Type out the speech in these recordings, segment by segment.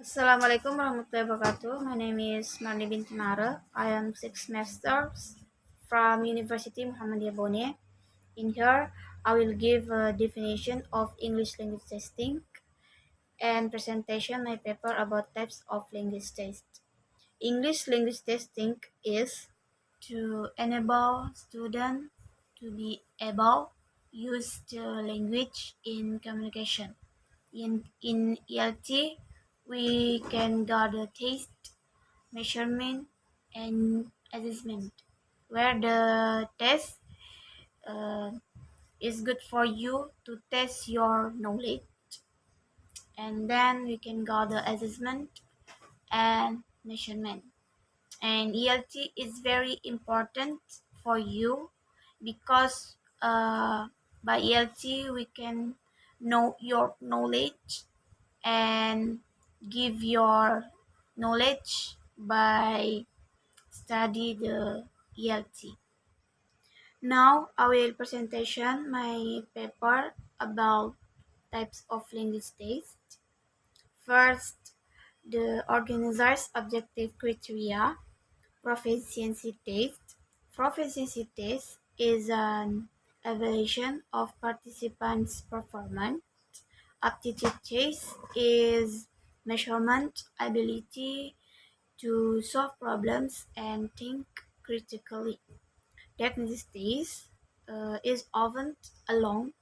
Assalamualaikum warahmatullahi wabarakatuh. My name is Marni binti Mara. I am 6 semesters from University Muhammadiyah Bone. In here, I will give a definition of English language testing and presentation my paper about types of language test. English language testing is to enable students to be able use the language in communication. In ELT, we can gather taste, measurement, and assessment, where the test uh, is good for you to test your knowledge, and then we can gather assessment and measurement. And ELT is very important for you because by ELT we can know your knowledge and give your knowledge by study the ELT. Now I will presentation my paper about types of language test. First, the organizer's objective criteria. Proficiency test. Proficiency test is an evaluation of participants' performance. Aptitude test is measurement ability to solve problems and think critically. Diagnosis test is often a long,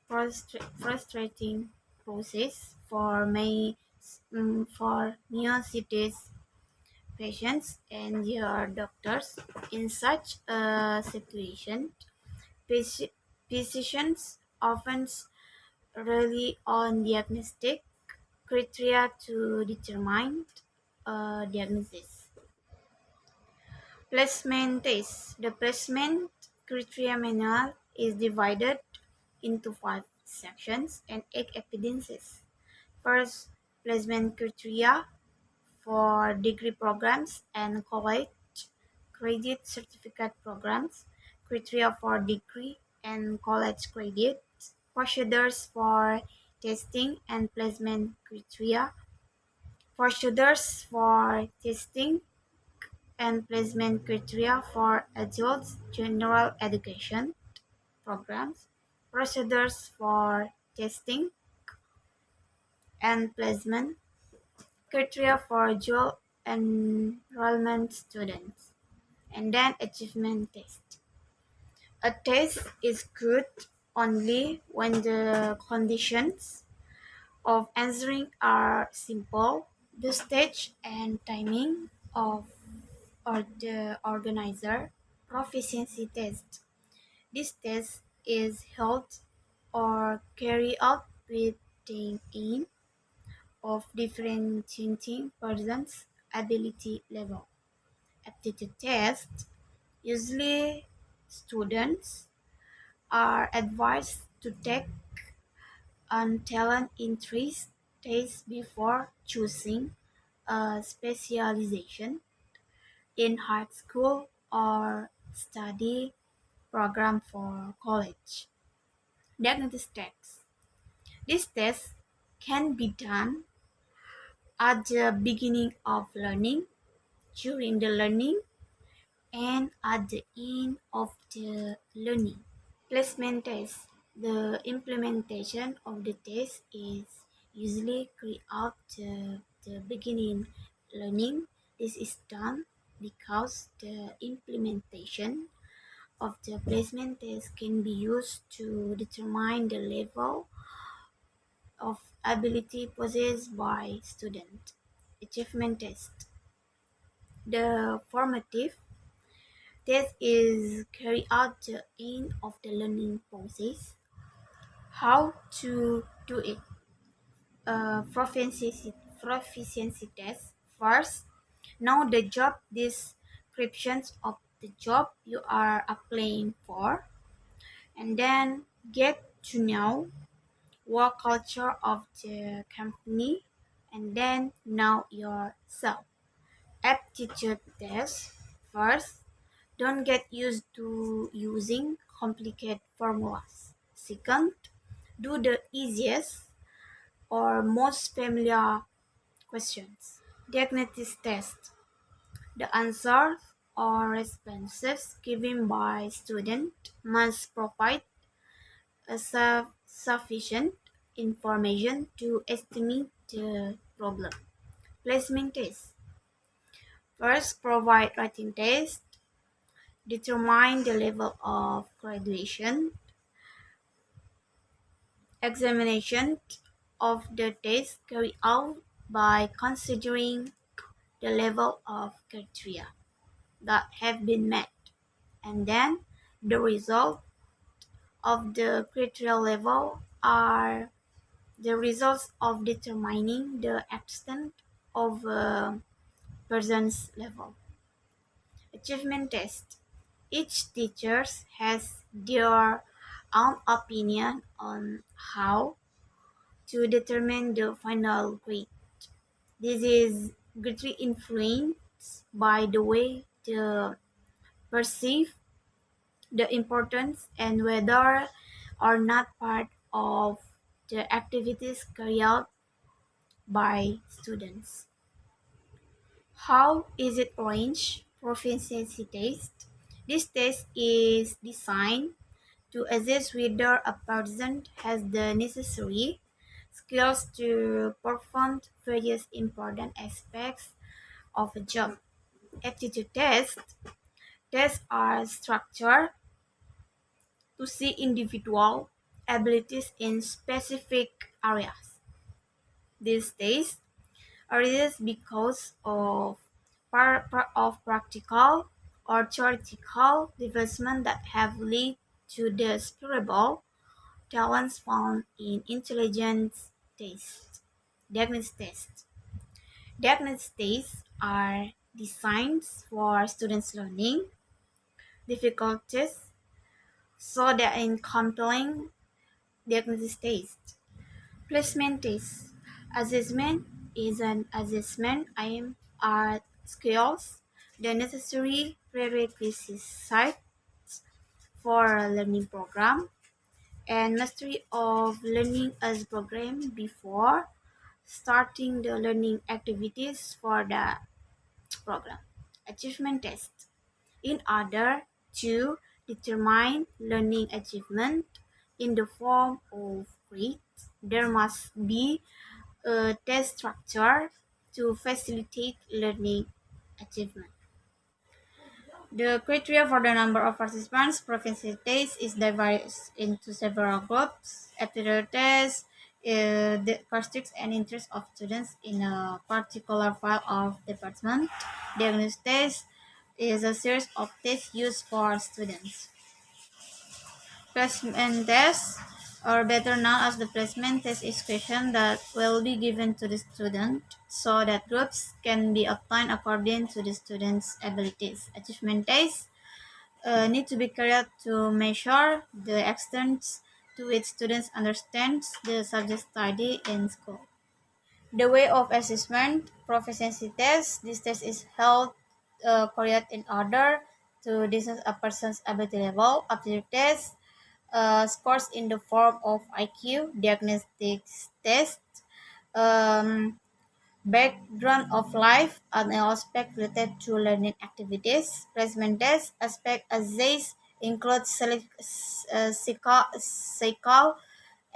frustrating process for myositis patients and their doctors. In such a situation, physicians often rely on diagnostic criteria to determine a diagnosis. Placement test. The placement criteria manual is divided into 5 sections and 8 evidences. First, placement criteria for degree programs and college credit certificate programs, criteria for degree and college credits, procedures for testing and placement criteria, procedures for testing and placement criteria for adults general education programs, procedures for testing and placement criteria for dual enrollment students, and then achievement test. A test is good only when the conditions of answering are simple, the stage and timing of or the organizer proficiency test. This test is held or carried out with the aim of differentiating persons' ability level. Aptitude test. Usually, students are advised to take a talent interest test before choosing a specialization in high school or study program for college. Diagnostic test. This test can be done at the beginning of learning, during the learning, and at the end of the learning. Placement test. The implementation of the test is usually carried out the beginning learning. This is done because the implementation of the placement test can be used to determine the level of ability possessed by student. Achievement test. The formative test is carried out the end of the learning process. How to do it? Proficiency test. First, know the job descriptions of the job you are applying for, and then get to know work culture of the company, and then know yourself. Aptitude test. First, don't get used to using complicated formulas. Second, do the easiest or most familiar questions. Diagnostic test. The answers or responses given by student must provide a sufficient information to estimate the problem. Placement test. First, provide writing test. Determine the level of graduation. Examination of the test carried out by considering the level of criteria that have been met, and then the result of the criteria level are the results of determining the extent of a person's level. Achievement test. Each teacher has their own opinion on how to determine the final grade. This is greatly influenced by the way they perceive the importance and whether or not part of the activities carried out by students. How is it arranged? Proficiency test. This test is designed to assess whether a person has the necessary skills to perform various important aspects of a job. Aptitude tests. Tests are structured to see individual abilities in specific areas. These tests arises because of practical or theoretical development that have led to the desirable talents found in intelligence tests. Diagnostic tests. Diagnostic tests are designed for students' learning difficulties so that in compelling diagnostic tests. Placement test. Assessment is an assessment aimed at skills, the necessary prerequisites for a learning program, and mastery of learning as program before starting the learning activities for the program. Achievement test. In order to determine learning achievement in the form of grades, there must be a test structure to facilitate learning achievement. The criteria for the number of participants proficiency test is divided into several groups. Aptitude test the characteristics and interests of students in a particular file of department. Diagnostic test is a series of tests used for students. Placement test, or better known as the placement test, is question that will be given to the student so that groups can be obtained according to the student's abilities. Achievement tests need to be carried to measure the extent to which students understand the subject study in school. The way of assessment, proficiency test. This test is held carried in order to assess a person's ability level. Aptitude test, scores in the form of IQ, diagnostic test, um, background of life, and aspect related to learning activities. Placement test aspect assess includes psychological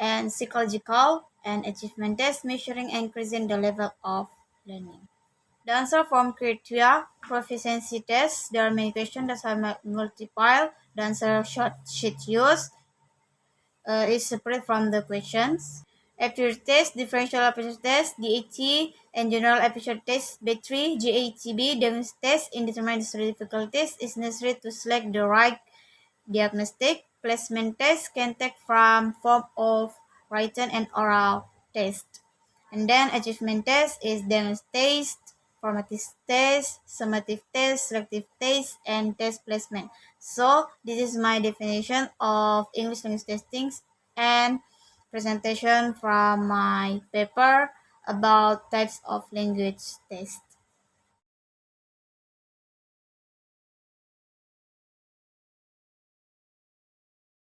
and psychological and achievement test measuring and increasing the level of learning. The answer from criteria proficiency test. There are many questions that are multiple. The answer short sheet used is separate from the questions. Aptitude test, differential aptitude test, DAT, and general aptitude test, B3, GATB, diagnostic test, indeterminate difficulties is necessary to select the right diagnostic. Placement test can take from form of written and oral test. And then achievement test is diagnostic test, formative test, summative test, selective test, and test placement. So this is my definition of English language testings and presentation from my paper about types of language test.